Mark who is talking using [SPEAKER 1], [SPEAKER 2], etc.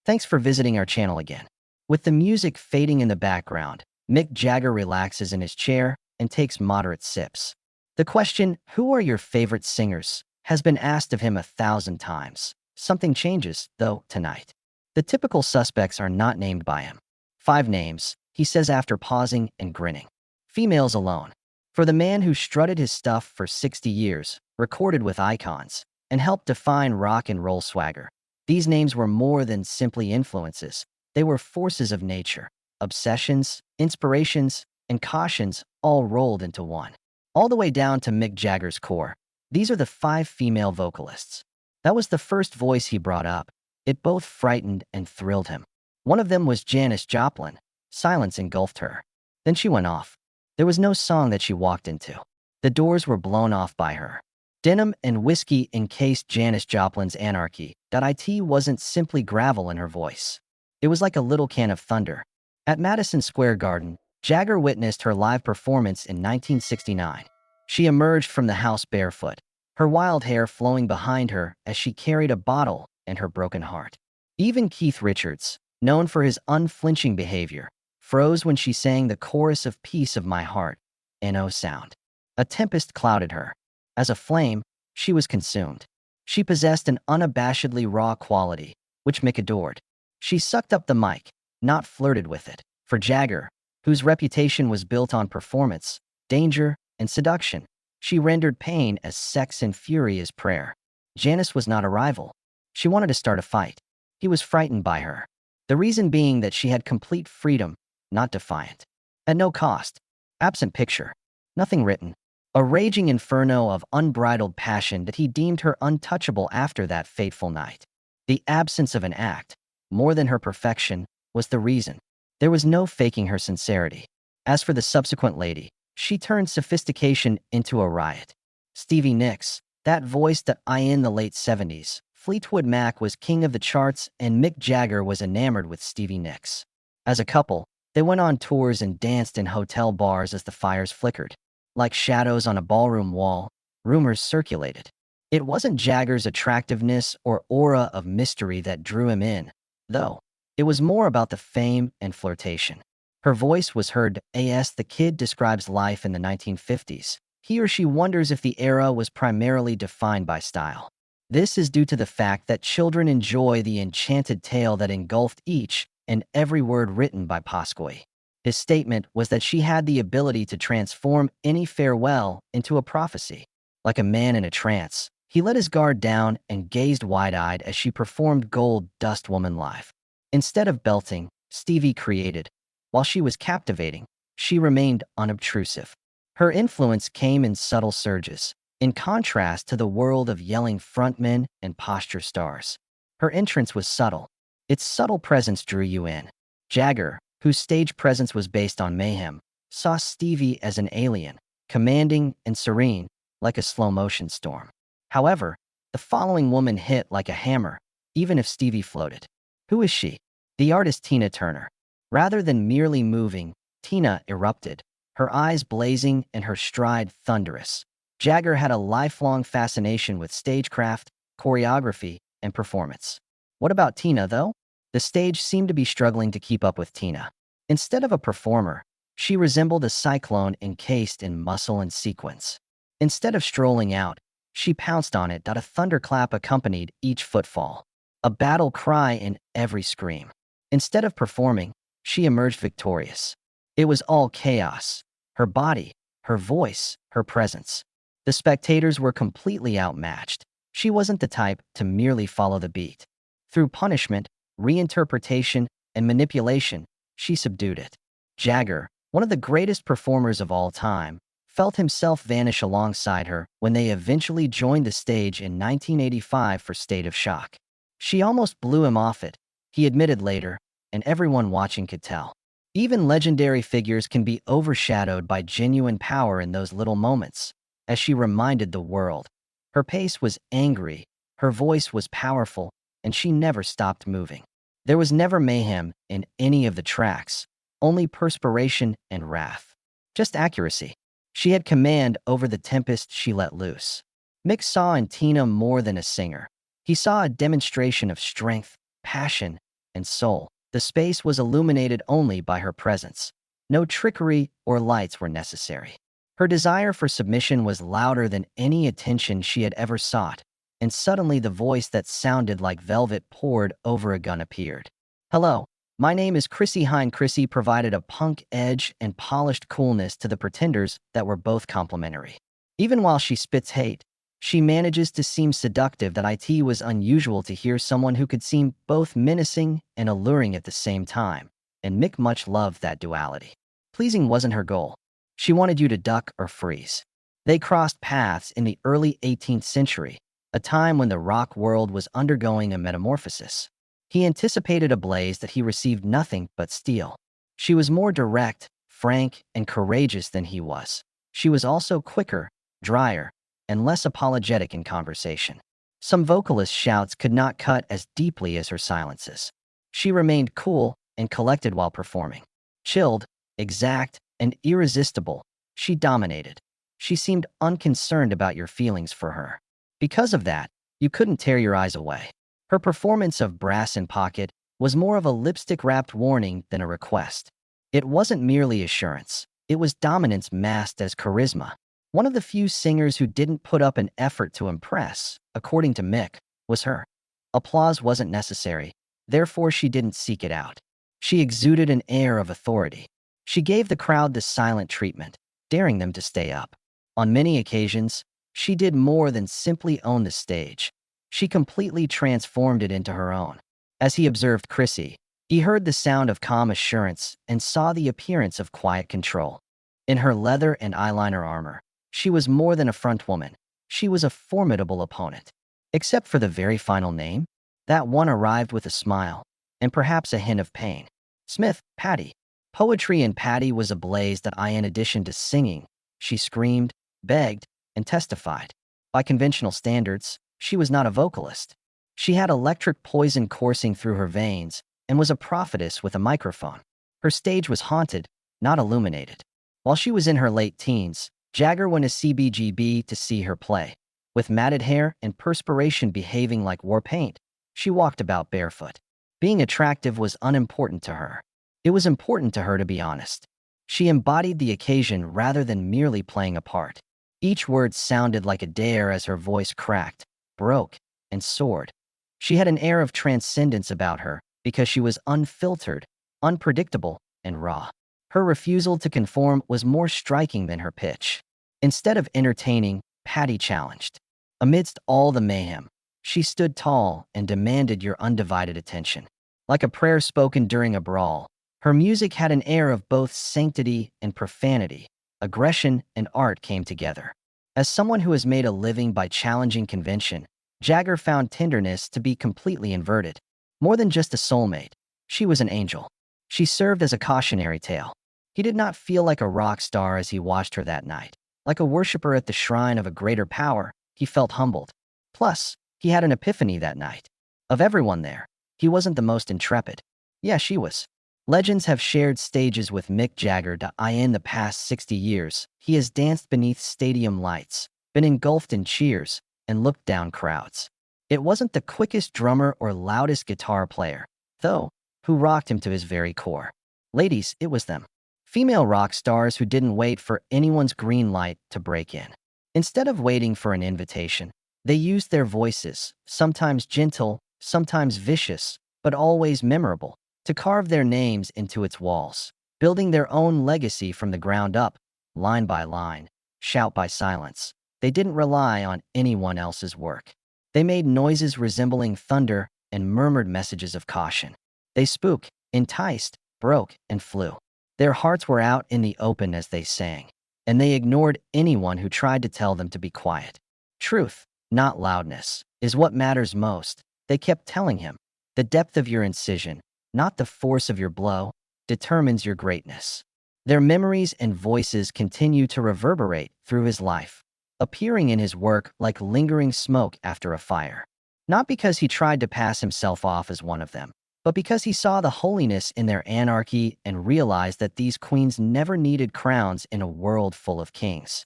[SPEAKER 1] Thanks for visiting our channel again. With the music fading in the background, Mick Jagger relaxes in his chair and takes moderate sips. The question, "Who are your favorite singers?" has been asked of him 1,000 times. Something changes, though, tonight. The typical suspects are not named by him. 5 names, he says after pausing and grinning. Females alone. For the man who strutted his stuff for 60 years, recorded with icons, and helped define rock and roll swagger, these names were more than simply influences. They were forces of nature, obsessions, inspirations, and cautions all rolled into one. All the way down to Mick Jagger's core. These are the 5 female vocalists. That was the first voice he brought up. It both frightened and thrilled him. One of them was Janis Joplin. Silence engulfed her. Then she went off. There was no song that she walked into. The doors were blown off by her. Denim and whiskey encased Janis Joplin's anarchy. It wasn't simply gravel in her voice. It was like a little can of thunder. At Madison Square Garden, Jagger witnessed her live performance in 1969. She emerged from the house barefoot, her wild hair flowing behind her as she carried a bottle and her broken heart. Even Keith Richards, known for his unflinching behavior, froze when she sang the chorus of "Piece of My Heart," no sound. A tempest clouded her. As a flame, she was consumed. She possessed an unabashedly raw quality, which Mick adored. She sucked up the mic, not flirted with it. For Jagger, whose reputation was built on performance, danger, and seduction, she rendered pain as sex and fury as prayer. Janis was not a rival. She wanted to start a fight. He was frightened by her. The reason being that she had complete freedom, not defiant. At no cost. Absent picture. Nothing written. A raging inferno of unbridled passion that he deemed her untouchable after that fateful night. The absence of an act, more than her perfection, was the reason. There was no faking her sincerity. As for the subsequent lady, she turned sophistication into a riot. Stevie Nicks, that voiced in the late 70s. Fleetwood Mac was king of the charts and Mick Jagger was enamored with Stevie Nicks. As a couple, they went on tours and danced in hotel bars as the fires flickered. Like shadows on a ballroom wall, rumors circulated. It wasn't Jagger's attractiveness or aura of mystery that drew him in, though. It was more about the fame and flirtation. Her voice was heard as the kid describes life in the 1950s. He or she wonders if the era was primarily defined by style. This is due to the fact that children enjoy the enchanted tale that engulfed each and every word written by Pascoe. His statement was that she had the ability to transform any farewell into a prophecy. Like a man in a trance, he let his guard down and gazed wide-eyed as she performed Gold Dust Woman live. Instead of belting, Stevie created. While she was captivating, she remained unobtrusive. Her influence came in subtle surges, in contrast to the world of yelling frontmen and posture stars. Her entrance was subtle. Its subtle presence drew you in. Jagger, whose stage presence was based on mayhem, saw Stevie as an alien, commanding and serene, like a slow-motion storm. However, the following woman hit like a hammer, even if Stevie floated. Who is she? The artist Tina Turner. Rather than merely moving, Tina erupted, her eyes blazing and her stride thunderous. Jagger had a lifelong fascination with stagecraft, choreography, and performance. What about Tina, though? The stage seemed to be struggling to keep up with Tina. Instead of a performer, she resembled a cyclone encased in muscle and sequence. Instead of strolling out, she pounced on it. A thunderclap accompanied each footfall, a battle cry in every scream. Instead of performing, she emerged victorious. It was all chaos. Her body, her voice, her presence. The spectators were completely outmatched. She wasn't the type to merely follow the beat. Through punishment, reinterpretation, and manipulation, she subdued it. Jagger, one of the greatest performers of all time, felt himself vanish alongside her when they eventually joined the stage in 1985 for State of Shock. She almost blew him off it, he admitted later, and everyone watching could tell. Even legendary figures can be overshadowed by genuine power in those little moments, as she reminded the world. Her pace was angry, her voice was powerful, and she never stopped moving. There was never mayhem in any of the tracks, only perspiration and wrath. Just accuracy. She had command over the tempest she let loose. Mick saw in Tina more than a singer. He saw a demonstration of strength, passion, and soul. The space was illuminated only by her presence. No trickery or lights were necessary. Her desire for submission was louder than any attention she had ever sought, and suddenly the voice that sounded like velvet poured over a gun appeared. "Hello, my name is Chrissie Hynde." Chrissie provided a punk edge and polished coolness to the pretenders that were both complimentary. Even while she spits hate, she manages to seem seductive. That it was unusual to hear someone who could seem both menacing and alluring at the same time, and Mick much loved that duality. Pleasing wasn't her goal. She wanted you to duck or freeze. They crossed paths in the early 18th century, a time when the rock world was undergoing a metamorphosis. He anticipated a blaze that he received nothing but steel. She was more direct, frank, and courageous than he was. She was also quicker, drier, and less apologetic in conversation. Some vocalist shouts could not cut as deeply as her silences. She remained cool and collected while performing. Chilled, exact, and irresistible, she dominated. She seemed unconcerned about your feelings for her. Because of that, you couldn't tear your eyes away. Her performance of Brass in Pocket was more of a lipstick-wrapped warning than a request. It wasn't merely assurance. It was dominance masked as charisma. One of the few singers who didn't put up an effort to impress, according to Mick, was her. Applause wasn't necessary, therefore she didn't seek it out. She exuded an air of authority. She gave the crowd the silent treatment, daring them to stay up. On many occasions, she did more than simply own the stage. She completely transformed it into her own. As he observed Chrissie, he heard the sound of calm assurance and saw the appearance of quiet control. In her leather and eyeliner armor, she was more than a frontwoman. She was a formidable opponent. Except for the very final name, that one arrived with a smile, and perhaps a hint of pain. Smith, Patti. Poetry in Patti was ablaze. In addition to singing, she screamed, begged, and testified. By conventional standards, she was not a vocalist. She had electric poison coursing through her veins and was a prophetess with a microphone. Her stage was haunted, not illuminated. While she was in her late teens, Jagger went to CBGB to see her play. With matted hair and perspiration behaving like war paint, she walked about barefoot. Being attractive was unimportant to her. It was important to her to be honest. She embodied the occasion rather than merely playing a part. Each word sounded like a dare as her voice cracked, broke, and soared. She had an air of transcendence about her because she was unfiltered, unpredictable, and raw. Her refusal to conform was more striking than her pitch. Instead of entertaining, Patti challenged. Amidst all the mayhem, she stood tall and demanded your undivided attention. Like a prayer spoken during a brawl, her music had an air of both sanctity and profanity. Aggression and art came together. As someone who has made a living by challenging convention, Jagger found tenderness to be completely inverted. More than just a soulmate, she was an angel. She served as a cautionary tale. He did not feel like a rock star as he watched her that night. Like a worshiper at the shrine of a greater power, he felt humbled. Plus, he had an epiphany that night. Of everyone there, he wasn't the most intrepid. Yeah, she was. Legends have shared stages with Mick Jagger. In the past 60 years, he has danced beneath stadium lights, been engulfed in cheers, and looked down crowds. It wasn't the quickest drummer or loudest guitar player, though, who rocked him to his very core. Ladies, it was them. Female rock stars who didn't wait for anyone's green light to break in. Instead of waiting for an invitation, they used their voices, sometimes gentle, sometimes vicious, but always memorable, to carve their names into its walls, building their own legacy from the ground up, line by line, shout by silence. They didn't rely on anyone else's work. They made noises resembling thunder and murmured messages of caution. They spoke, enticed, broke, and flew. Their hearts were out in the open as they sang, and they ignored anyone who tried to tell them to be quiet. Truth, not loudness, is what matters most, they kept telling him. The depth of your incision, not the force of your blow, determines your greatness. Their memories and voices continue to reverberate through his life, appearing in his work like lingering smoke after a fire. Not because he tried to pass himself off as one of them, but because he saw the holiness in their anarchy and realized that these queens never needed crowns in a world full of kings.